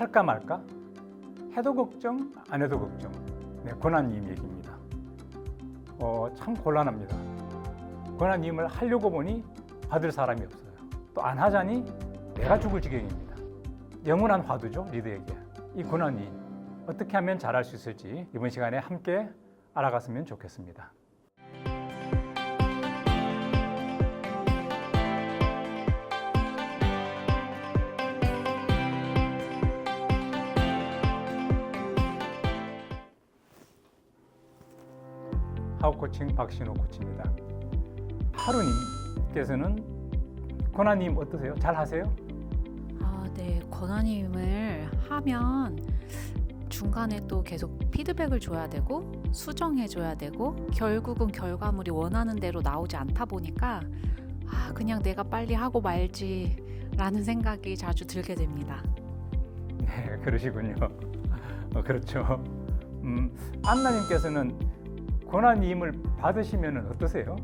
할까 말까? 해도 걱정, 안 해도 걱정. 네, 권한위임 얘기입니다. 참 곤란합니다. 권한위임을 하려고 보니 받을 사람이 없어요. 또 안 하자니 내가 죽을 지경입니다. 영원한 화두죠, 리더에게. 이 권한위임 어떻게 하면 잘할 수 있을지 이번 시간에 함께 알아갔으면 좋겠습니다. 하우코칭 박신호 코치입니다. 하루님께서는 권한위임 어떠세요? 잘 하세요? 네. 권한위임을 하면 중간에 또 계속 피드백을 줘야 되고 수정해 줘야 되고 결국은 결과물이 원하는 대로 나오지 않다 보니까 그냥 내가 빨리 하고 말지라는 생각이 자주 들게 됩니다. 네, 그러시군요. 그렇죠. 안나님께서는 권한위임을 받으시면 어떠세요?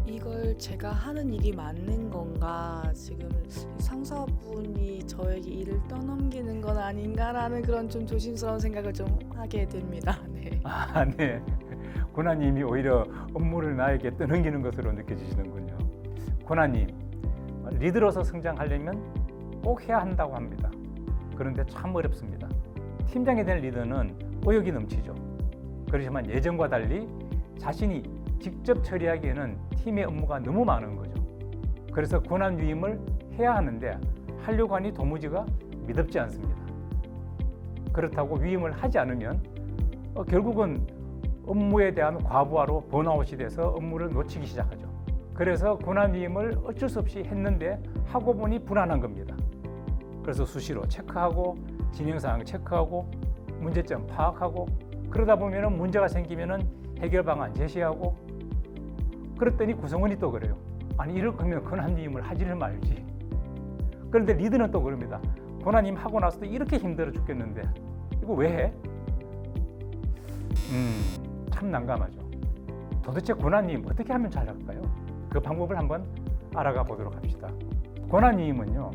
이걸 제가 하는 일이 맞는 건가, 지금 상사분이 저에게 일을 떠넘기는 건 아닌가라는 그런 좀 조심스러운 생각을 좀 하게 됩니다. 네. 네. 권한위임이 오히려 업무를 나에게 떠넘기는 것으로 느껴지시는군요. 권한위임, 리더로서 성장하려면 꼭 해야 한다고 합니다. 그런데 참 어렵습니다. 팀장이 될 리더는 의욕이 넘치죠. 그렇지만 예전과 달리 자신이 직접 처리하기에는 팀의 업무가 너무 많은 거죠. 그래서 권한위임을 해야 하는데 하려고 하니 도무지가 미덥지 않습니다. 그렇다고 위임을 하지 않으면 결국은 업무에 대한 과부하로 번아웃이 돼서 업무를 놓치기 시작하죠. 그래서 권한위임을 어쩔 수 없이 했는데 하고 보니 불안한 겁니다. 그래서 수시로 체크하고 진행사항 체크하고 문제점 파악하고 그러다 보면 문제가 생기면 해결 방안 제시하고 그랬더니 구성원이 또 그래요. 아니 이럴 거면 권한위임을 하지를 말지. 그런데 리더는 또 그럽니다. 권한위임 하고 나서도 이렇게 힘들어 죽겠는데 이거 왜 해? 참 난감하죠. 도대체 권한위임 어떻게 하면 잘할까요? 그 방법을 한번 알아가 보도록 합시다. 권한위임은요,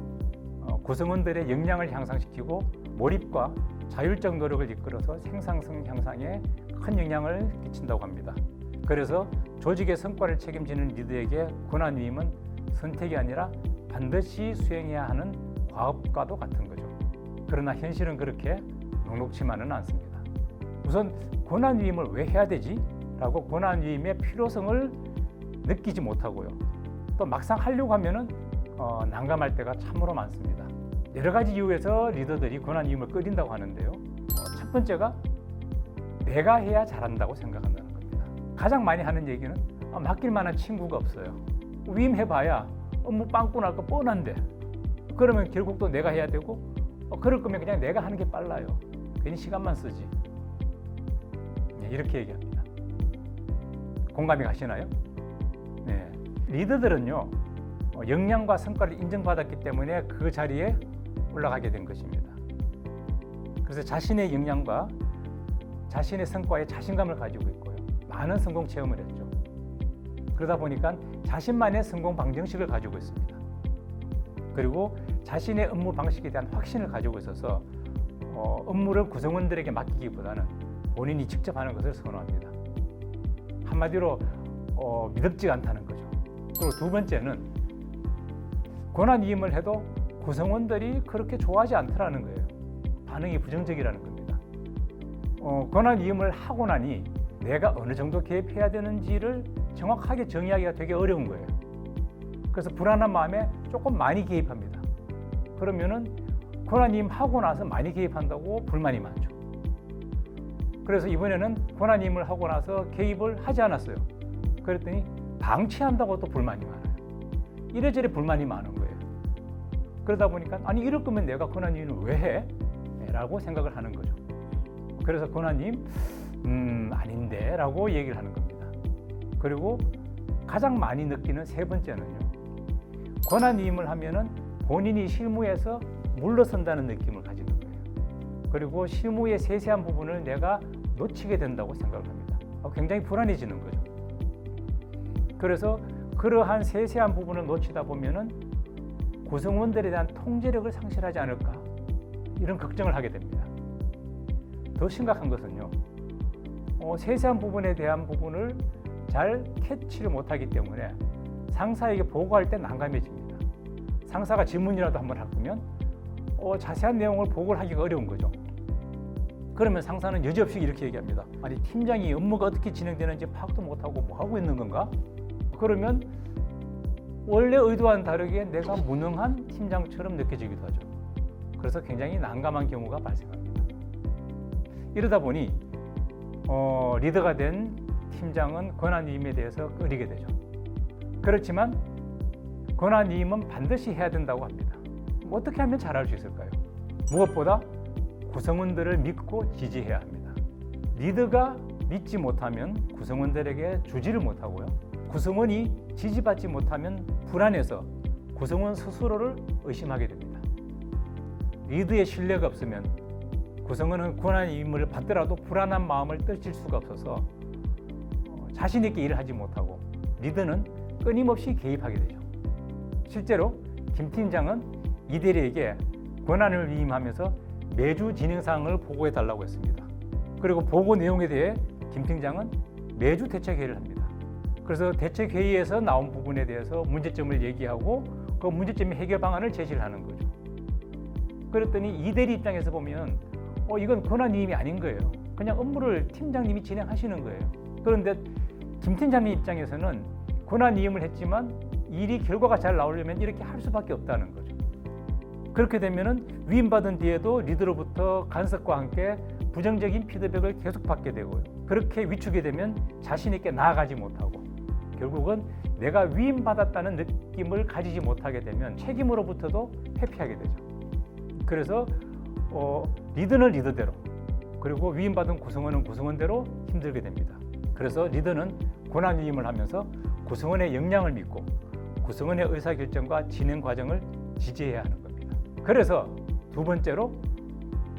구성원들의 역량을 향상시키고 몰입과 자율적 노력을 이끌어서 생산성 향상에 큰 영향을 끼친다고 합니다. 그래서 조직의 성과를 책임지는 리더에게 권한위임은 선택이 아니라 반드시 수행해야 하는 과업과도 같은 거죠. 그러나 현실은 그렇게 녹록치만은 않습니다. 우선 권한위임을 왜 해야 되지? 라고 권한위임의 필요성을 느끼지 못하고요. 또 막상 하려고 하면은 난감할 때가 참으로 많습니다. 여러 가지 이유에서 리더들이 권한위임을 꺼린다고 하는데요. 첫 번째가 내가 해야 잘한다고 생각한다는 겁니다. 가장 많이 하는 얘기는 맡길 만한 친구가 없어요. 위임해봐야 업무 빵꾸 날 거 뻔한데 그러면 결국 또 내가 해야 되고 그럴 거면 그냥 내가 하는 게 빨라요. 괜히 시간만 쓰지. 이렇게 얘기합니다. 공감이 가시나요? 네. 리더들은요, 역량과 성과를 인정받았기 때문에 그 자리에 올라가게 된 것입니다. 그래서 자신의 역량과 자신의 성과에 자신감을 가지고 있고요. 많은 성공 체험을 했죠. 그러다 보니까 자신만의 성공 방정식을 가지고 있습니다. 그리고 자신의 업무 방식에 대한 확신을 가지고 있어서 업무를 구성원들에게 맡기기보다는 본인이 직접 하는 것을 선호합니다. 한마디로 미덥지가 않다는 거죠. 그리고 두 번째는 권한위임을 해도 구성원들이 그렇게 좋아하지 않더라는 거예요. 반응이 부정적이라는 겁니다. 권한위임을 하고 나니 내가 어느 정도 개입해야 되는지를 정확하게 정의하기가 되게 어려운 거예요. 그래서 불안한 마음에 조금 많이 개입합니다. 그러면은 권한위임 하고 나서 많이 개입한다고 불만이 많죠. 그래서 이번에는 권한위임을 하고 나서 개입을 하지 않았어요. 그랬더니 방치한다고 또 불만이 많아요. 이래저래 불만이 많은 거예요. 그러다 보니까 아니 이럴 거면 내가 권한위임을 왜 해? 라고 생각을 하는 거죠. 그래서 권한위임 아닌데 라고 얘기를 하는 겁니다. 그리고 가장 많이 느끼는 세 번째는요, 권한위임을 하면은 본인이 실무에서 물러선다는 느낌을 가지는 거예요. 그리고 실무의 세세한 부분을 내가 놓치게 된다고 생각을 합니다. 굉장히 불안해지는 거죠. 그래서 그러한 세세한 부분을 놓치다 보면은 구성원들에 대한 통제력을 상실하지 않을까, 이런 걱정을 하게 됩니다. 더 심각한 것은요, 세세한 부분에 대한 부분을 잘 캐치를 못하기 때문에 상사에게 보고할 때 난감해집니다. 상사가 질문이라도 한번 할 거면 자세한 내용을 보고를 하기가 어려운 거죠. 그러면 상사는 여지없이 이렇게 얘기합니다. 아니, 팀장이 업무가 어떻게 진행되는지 파악도 못하고 뭐 하고 있는 건가? 그러면 원래 의도와는 다르게 내가 무능한 팀장처럼 느껴지기도 하죠. 그래서 굉장히 난감한 경우가 발생합니다. 이러다 보니 리더가 된 팀장은 권한위임에 대해서 꺼리게 되죠. 그렇지만 권한위임은 반드시 해야 된다고 합니다. 어떻게 하면 잘할 수 있을까요? 무엇보다 구성원들을 믿고 지지해야 합니다. 리더가 믿지 못하면 구성원들에게 주지를 못하고요. 구성원이 지지받지 못하면 불안해서 구성원 스스로를 의심하게 됩니다. 리더의 신뢰가 없으면 구성원은 권한위임을 받더라도 불안한 마음을 떨칠 수가 없어서 자신 있게 일을 하지 못하고 리더는 끊임없이 개입하게 되죠. 실제로 김 팀장은 이 대리에게 권한을 위임하면서 매주 진행사항을 보고해 달라고 했습니다. 그리고 보고 내용에 대해 김 팀장은 매주 대책회의를 합니다. 그래서 대책회의에서 나온 부분에 대해서 문제점을 얘기하고 그 문제점의 해결 방안을 제시를 하는 거죠. 그랬더니 이 대리 입장에서 보면 이건 권한위임이 아닌 거예요. 그냥 업무를 팀장님이 진행하시는 거예요. 그런데 김 팀장님 입장에서는 권한위임을 했지만 일이 결과가 잘 나오려면 이렇게 할 수밖에 없다는 거죠. 그렇게 되면은 위임받은 뒤에도 리더로부터 간섭과 함께 부정적인 피드백을 계속 받게 되고요. 그렇게 위축이 되면 자신 있게 나아가지 못하고 결국은 내가 위임받았다는 느낌을 가지지 못하게 되면 책임으로부터도 회피하게 되죠. 그래서 리더는 리더대로, 그리고 위임받은 구성원은 구성원대로 힘들게 됩니다. 그래서 리더는 권한위임을 하면서 구성원의 역량을 믿고 구성원의 의사결정과 진행 과정을 지지해야 하는 겁니다. 그래서 두 번째로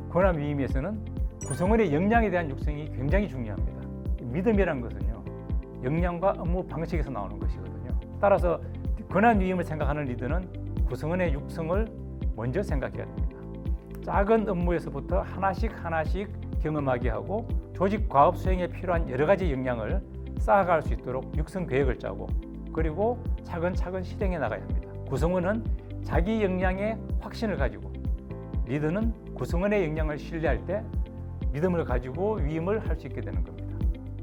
권한위임에서는 구성원의 역량에 대한 육성이 굉장히 중요합니다. 믿음이라는 것은요, 역량과 업무 방식에서 나오는 것이거든요. 따라서 권한위임을 생각하는 리더는 구성원의 육성을 먼저 생각해야 됩니다. 작은 업무에서부터 하나씩 경험하게 하고 조직 과업 수행에 필요한 여러 가지 역량을 쌓아갈 수 있도록 육성 계획을 짜고 그리고 차근차근 실행해 나가야 합니다. 구성원은 자기 역량에 확신을 가지고 리더는 구성원의 역량을 신뢰할 때 믿음을 가지고 위임을 할 수 있게 되는 겁니다.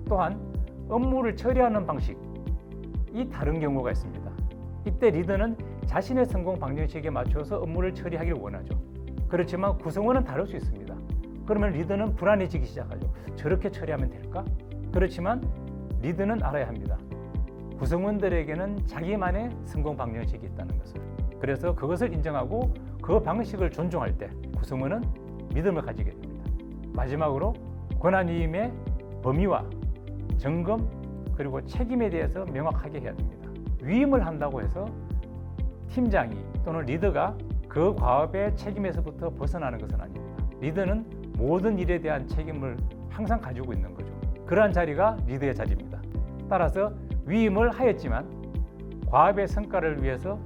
또한 업무를 처리하는 방식이 다른 경우가 있습니다. 이때 리더는 자신의 성공 방정식에 맞춰서 업무를 처리하기를 원하죠. 그렇지만 구성원은 다를 수 있습니다. 그러면 리더는 불안해지기 시작하죠. 저렇게 처리하면 될까? 그렇지만 리더는 알아야 합니다. 구성원들에게는 자기만의 성공 방정식이 있다는 것을. 그래서 그것을 인정하고 그 방식을 존중할 때 구성원은 믿음을 가지게 됩니다. 마지막으로 권한위임의 범위와 점검 그리고 책임에 대해서 명확하게 해야 됩니다. 위임을 한다고 해서 팀장이 또는 리더가 그 과업의 책임에서부터 벗어나는 것은 아닙니다. 리더는 모든 일에 대한 책임을 항상 가지고 있는 거죠. 그러한 자리가 리더의 자리입니다. 따라서 위임을 하였지만 과업의 성과를 위해서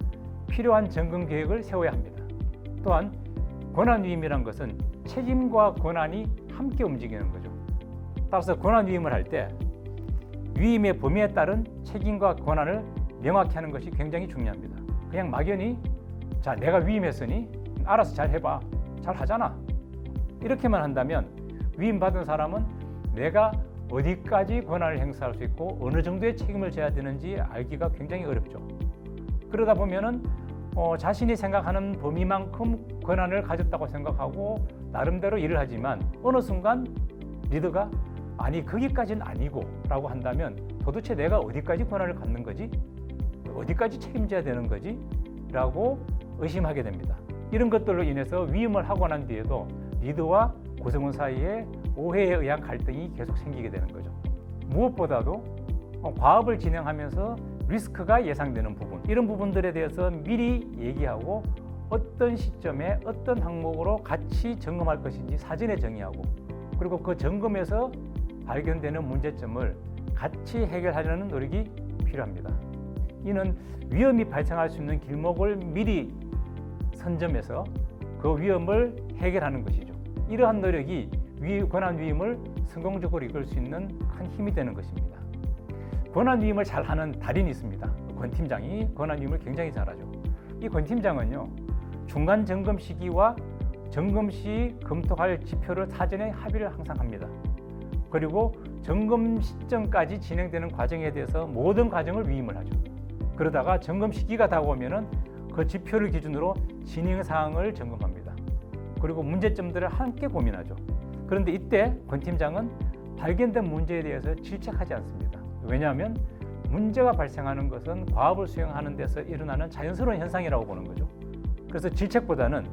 필요한 점검 계획을 세워야 합니다. 또한 권한위임이란 것은 책임과 권한이 함께 움직이는 거죠. 따라서 권한위임을 할 때 위임의 범위에 따른 책임과 권한을 명확히 하는 것이 굉장히 중요합니다. 그냥 막연히 자, 내가 위임했으니 알아서 잘 해봐, 잘 하잖아, 이렇게만 한다면 위임받은 사람은 내가 어디까지 권한을 행사할 수 있고 어느 정도의 책임을 져야 되는지 알기가 굉장히 어렵죠. 그러다 보면은 자신이 생각하는 범위만큼 권한을 가졌다고 생각하고 나름대로 일을 하지만 어느 순간 리더가 아니 거기까지는 아니고 라고 한다면 도대체 내가 어디까지 권한을 갖는 거지? 어디까지 책임져야 되는 거지? 라고 의심하게 됩니다. 이런 것들로 인해서 위임을 하고 난 뒤에도 리더와 구성원 사이에 오해에 의한 갈등이 계속 생기게 되는 거죠. 무엇보다도 과업을 진행하면서 리스크가 예상되는 부분, 이런 부분들에 대해서 미리 얘기하고 어떤 시점에 어떤 항목으로 같이 점검할 것인지 사전에 정의하고 그리고 그 점검에서 발견되는 문제점을 같이 해결하려는 노력이 필요합니다. 이는 위험이 발생할 수 있는 길목을 미리 선점해서 그 위험을 해결하는 것이죠. 이러한 노력이 권한 위임을 성공적으로 이끌 수 있는 큰 힘이 되는 것입니다. 권한 위임을 잘하는 달인이 있습니다. 권 팀장이 권한 위임을 굉장히 잘하죠. 이 권 팀장은요, 중간 점검 시기와 점검 시 검토할 지표를 사전에 합의를 항상 합니다. 그리고 점검 시점까지 진행되는 과정에 대해서 모든 과정을 위임을 하죠. 그러다가 점검 시기가 다가오면은 그 지표를 기준으로 진행 사항을 점검합니다. 그리고 문제점들을 함께 고민하죠. 그런데 이때 권 팀장은 발견된 문제에 대해서 질책하지 않습니다. 왜냐하면 문제가 발생하는 것은 과업을 수행하는 데서 일어나는 자연스러운 현상이라고 보는 거죠. 그래서 질책보다는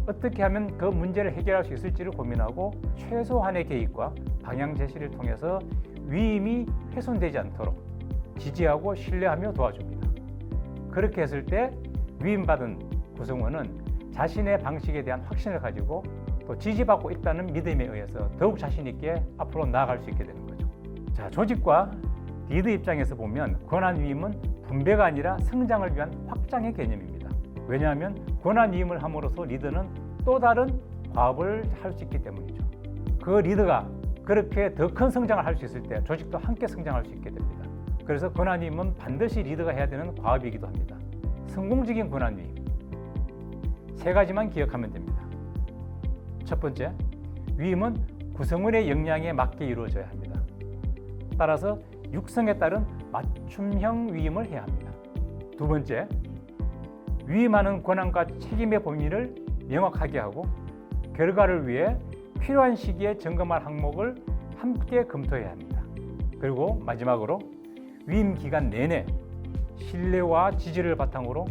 어떻게 하면 그 문제를 해결할 수 있을지를 고민하고 최소한의 개입과 방향 제시를 통해서 위임이 훼손되지 않도록 지지하고 신뢰하며 도와줍니다. 그렇게 했을 때 위임받은 구성원은 자신의 방식에 대한 확신을 가지고 또 지지받고 있다는 믿음에 의해서 더욱 자신 있게 앞으로 나아갈 수 있게 되는 거죠. 자, 조직과 리더 입장에서 보면 권한 위임은 분배가 아니라 성장을 위한 확장의 개념입니다. 왜냐하면 권한 위임을 함으로써 리더는 또 다른 과업을 할 수 있기 때문이죠. 그 리더가 그렇게 더 큰 성장을 할 수 있을 때 조직도 함께 성장할 수 있게 됩니다. 그래서 권한 위임은 반드시 리더가 해야 되는 과업이기도 합니다. 성공적인 권한 위임, 세 가지만 기억하면 됩니다. 첫 번째, 위임은 구성원의 역량에 맞게 이루어져야 합니다. 따라서 육성에 따른 맞춤형 위임을 해야 합니다. 두 번째, 위임하는 권한과 책임의 범위를 명확하게 하고 결과를 위해 필요한 시기에 점검할 항목을 함께 검토해야 합니다. 그리고 마지막으로 위임 기간 내내 신뢰와 지지를 바탕으로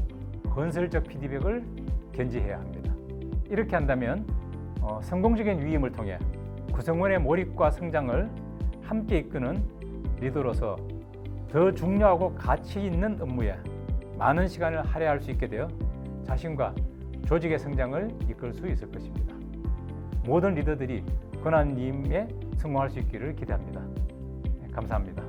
건설적 피드백을 견지해야 합니다. 이렇게 한다면 성공적인 위임을 통해 구성원의 몰입과 성장을 함께 이끄는 리더로서 더 중요하고 가치 있는 업무에 많은 시간을 할애할 수 있게 되어 자신과 조직의 성장을 이끌 수 있을 것입니다. 모든 리더들이 권한 위임에 성공할 수 있기를 기대합니다. 감사합니다.